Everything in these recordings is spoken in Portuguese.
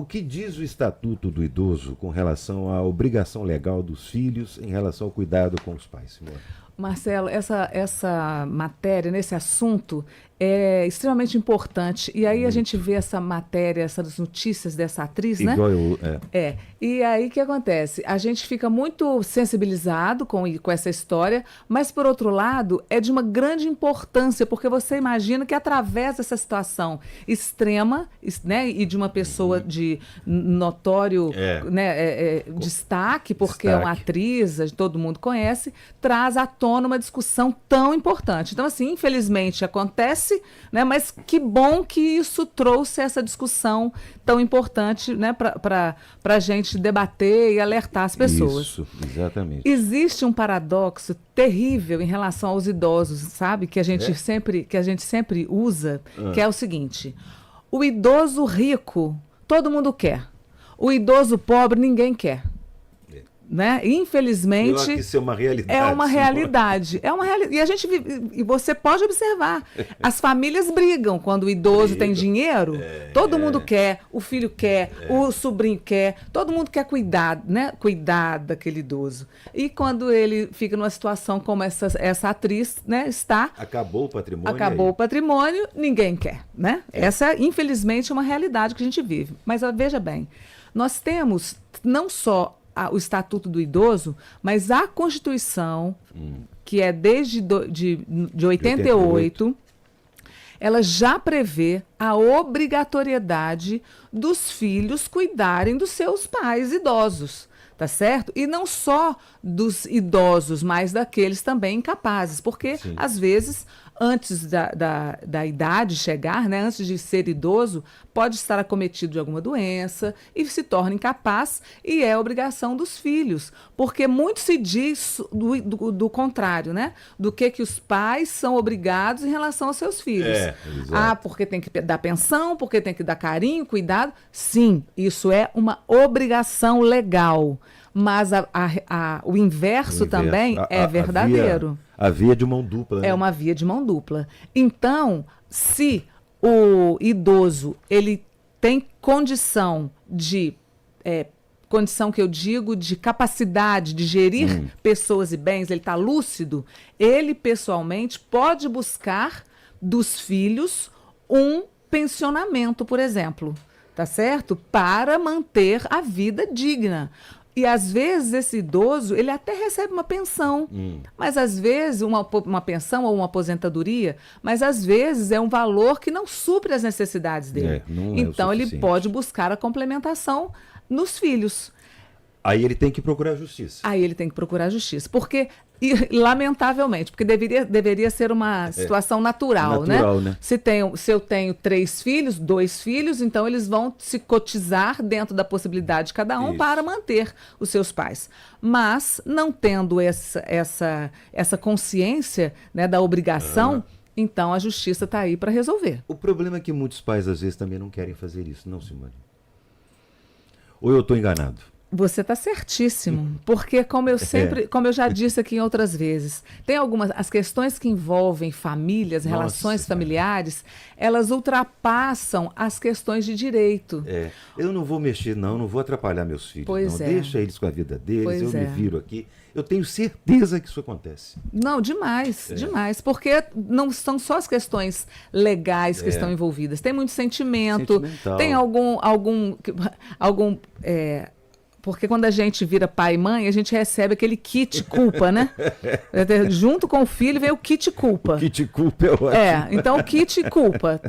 o que diz o Estatuto do Idoso com relação à obrigação legal dos filhos em relação ao cuidado com os pais, Simone? Marcelo, essa matéria, nesse assunto, é extremamente importante. E aí a gente vê essa matéria, essas notícias dessa atriz, né? Igual eu, E aí o que acontece? A gente fica muito sensibilizado com essa história, mas, por outro lado, é de uma grande importância, porque você imagina que através dessa situação extrema, né, e de uma pessoa de notório né, destaque, porque é uma atriz, todo mundo conhece, traz à tona uma discussão tão importante. Então, assim, infelizmente acontece, né, mas que bom que isso trouxe essa discussão tão importante, né, para a gente debater e alertar as pessoas. Isso, exatamente. Existe um paradoxo terrível em relação aos idosos, sabe? Que a gente sempre usa, que é o seguinte: o idoso rico, todo mundo quer. O idoso pobre, ninguém quer. Né? Infelizmente, isso é uma realidade. É uma realidade. E a gente e você pode observar, as famílias brigam quando o idoso tem dinheiro. Todo mundo quer, o filho quer, o sobrinho quer, todo mundo quer cuidar, né? Cuidar daquele idoso. E quando ele fica numa situação como essa atriz, né, está, acabou o patrimônio. Acabou o patrimônio, ninguém quer, né? Essa, infelizmente, é uma realidade que a gente vive. Mas veja bem, nós temos não só o Estatuto do Idoso, mas a Constituição, que é desde de 88, ela já prevê a obrigatoriedade dos filhos cuidarem dos seus pais idosos, tá certo? E não só dos idosos, mas daqueles também incapazes, porque, às vezes, antes da idade chegar, né, antes de ser idoso, pode estar acometido de alguma doença e se torna incapaz, e é obrigação dos filhos, porque muito se diz do contrário, né? Do que os pais são obrigados em relação aos seus filhos. Porque tem que dar pensão, porque tem que dar carinho, cuidado. Sim, isso é uma obrigação legal, mas o inverso também é verdadeiro. A via de mão dupla. Né? É uma via de mão dupla. Então, se o idoso ele tem condição condição que eu digo de capacidade de gerir pessoas e bens, ele está lúcido, ele pessoalmente pode buscar dos filhos um pensionamento, por exemplo, tá certo? Para manter a vida digna. E, às vezes, esse idoso, ele até recebe uma pensão, mas, às vezes, uma pensão ou uma aposentadoria, mas, às vezes, é um valor que não supre as necessidades dele. Então, ele pode buscar a complementação nos filhos. Aí ele tem que procurar justiça. Porque, lamentavelmente, porque deveria ser uma situação natural, né? Se eu tenho 3 filhos, 2 filhos, então eles vão se cotizar dentro da possibilidade de cada um para manter os seus pais. Mas, não tendo essa consciência, né, da obrigação, então a justiça está aí para resolver. O problema é que muitos pais, às vezes, também não querem fazer isso, não, Simone? Ou eu estou enganado? Você está certíssimo, porque como eu já disse aqui em outras vezes, tem as questões que envolvem famílias, relações familiares, elas ultrapassam as questões de direito. Eu não vou mexer, não vou atrapalhar meus filhos, deixa eles com a vida deles, me viro aqui. Eu tenho certeza que isso acontece. Não, demais, porque não são só as questões legais que estão envolvidas, tem muito sentimento, tem porque quando a gente vira pai e mãe, a gente recebe aquele kit culpa, né? Junto com o filho vem o kit culpa. O kit culpa é ótimo. Então o kit culpa.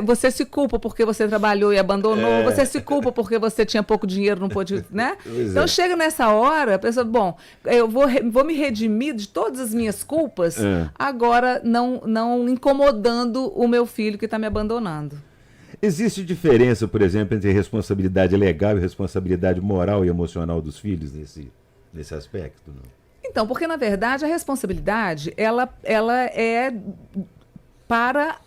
Você se culpa porque você trabalhou e abandonou, você se culpa porque você tinha pouco dinheiro, não pôde, né? Então chega nessa hora, a pessoa, eu vou me redimir de todas as minhas culpas, agora não incomodando o meu filho que está me abandonando. Existe diferença, por exemplo, entre responsabilidade legal e responsabilidade moral e emocional dos filhos nesse aspecto? Não? Então, porque, na verdade, a responsabilidade ela é para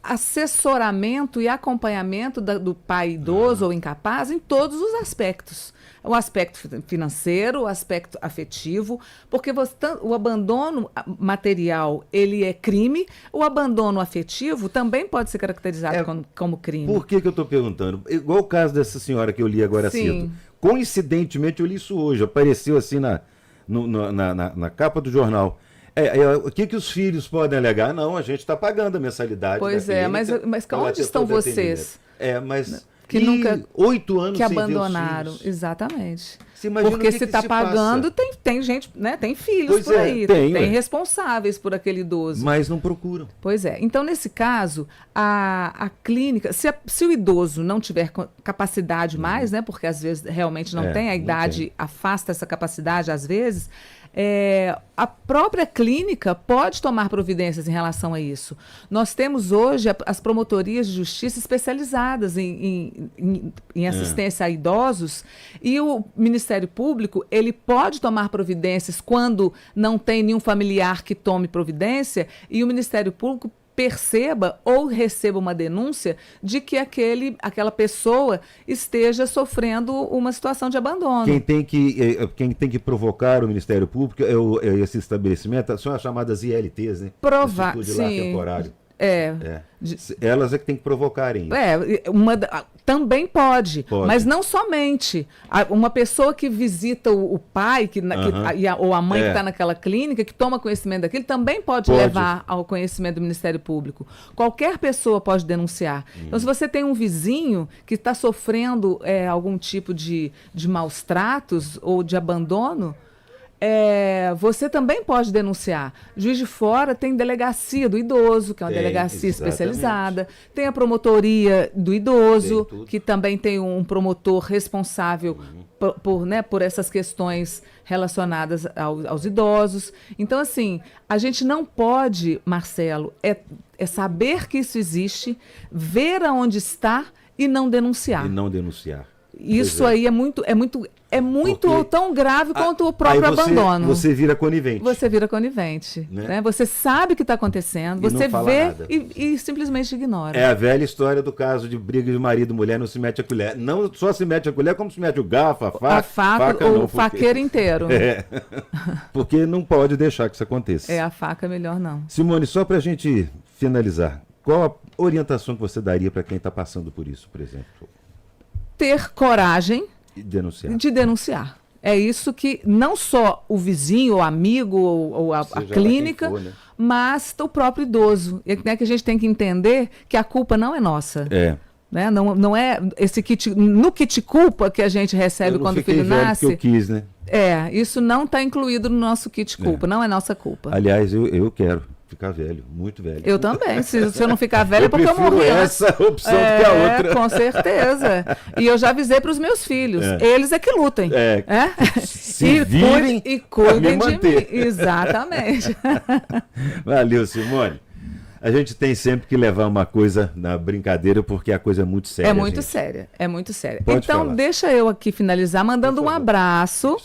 assessoramento e acompanhamento do pai idoso ou incapaz em todos os aspectos. O aspecto financeiro, o aspecto afetivo, porque o abandono material, ele é crime, o abandono afetivo também pode ser caracterizado como crime. Por que eu estou perguntando? Igual o caso dessa senhora que eu li agora cedo. Coincidentemente, eu li isso hoje, apareceu assim na capa do jornal. O que os filhos podem alegar? Não, a gente está pagando a mensalidade. Pois é, mas onde estão vocês? Mas que nunca 8 anos que sem abandonaram, ver os filhos. Exatamente. Porque se está pagando, tem gente, né? Tem filhos por aí, tem responsáveis por aquele idoso. Mas não procuram. Pois é. Então, nesse caso, a clínica, se o idoso não tiver capacidade mais, né? Porque às vezes realmente não tem, a idade afasta essa capacidade, às vezes. A própria clínica pode tomar providências em relação a isso. Nós temos hoje as promotorias de justiça especializadas em assistência a idosos, e o Ministério Público ele pode tomar providências quando não tem nenhum familiar que tome providência, e o Ministério Público perceba ou receba uma denúncia de que aquela pessoa esteja sofrendo uma situação de abandono. Quem tem que provocar o Ministério Público esse estabelecimento, são as chamadas ILTs, né? Provar, Instituto de Lar Temporário. Elas é que tem que provocarem. Também pode, mas não somente. Uma pessoa que visita o pai ou a mãe que está naquela clínica, que toma conhecimento daquilo, também pode levar ao conhecimento do Ministério Público. Qualquer pessoa pode denunciar. Então, se você tem um vizinho que está sofrendo algum tipo de maus tratos ou de abandono, você também pode denunciar. Juiz de Fora tem delegacia do idoso, que é uma delegacia especializada. Tem a promotoria do idoso, que também tem um promotor responsável por essas questões relacionadas aos idosos. Então, assim, a gente não pode, Marcelo, saber que isso existe, ver aonde está e não denunciar. Isso aí é muito tão grave quanto o próprio abandono. Você vira conivente. Você vira conivente. Né? Você sabe o que está acontecendo, você vê e simplesmente ignora. É a velha história do caso de briga de marido e mulher, não se mete a colher. Não só se mete a colher, como se mete o garfo, a faca o faqueiro inteiro. Porque não pode deixar que isso aconteça. A faca é melhor não. Simone, só para a gente finalizar, qual a orientação que você daria para quem está passando por isso, por exemplo? Ter coragem de denunciar. É isso que não só o vizinho, o amigo ou a clínica, for, né? Mas o próprio idoso. Que a gente tem que entender que a culpa não é nossa. Né? Não é esse no kit culpa que a gente recebe quando o filho nasce. Eu quis, né? Isso não está incluído no nosso kit culpa, não é nossa culpa. Aliás, eu quero ficar velho, muito velho. Eu também. Se eu não ficar velho é porque eu morri. Essa opção do que a outra. Com certeza. E eu já avisei para os meus filhos. Eles que lutem. Se virem e cuidem de mim. Exatamente. Valeu, Simone. A gente tem sempre que levar uma coisa na brincadeira, porque a coisa é muito séria. É muito séria. Pode então, falar. deixa eu aqui finalizar mandando um abraço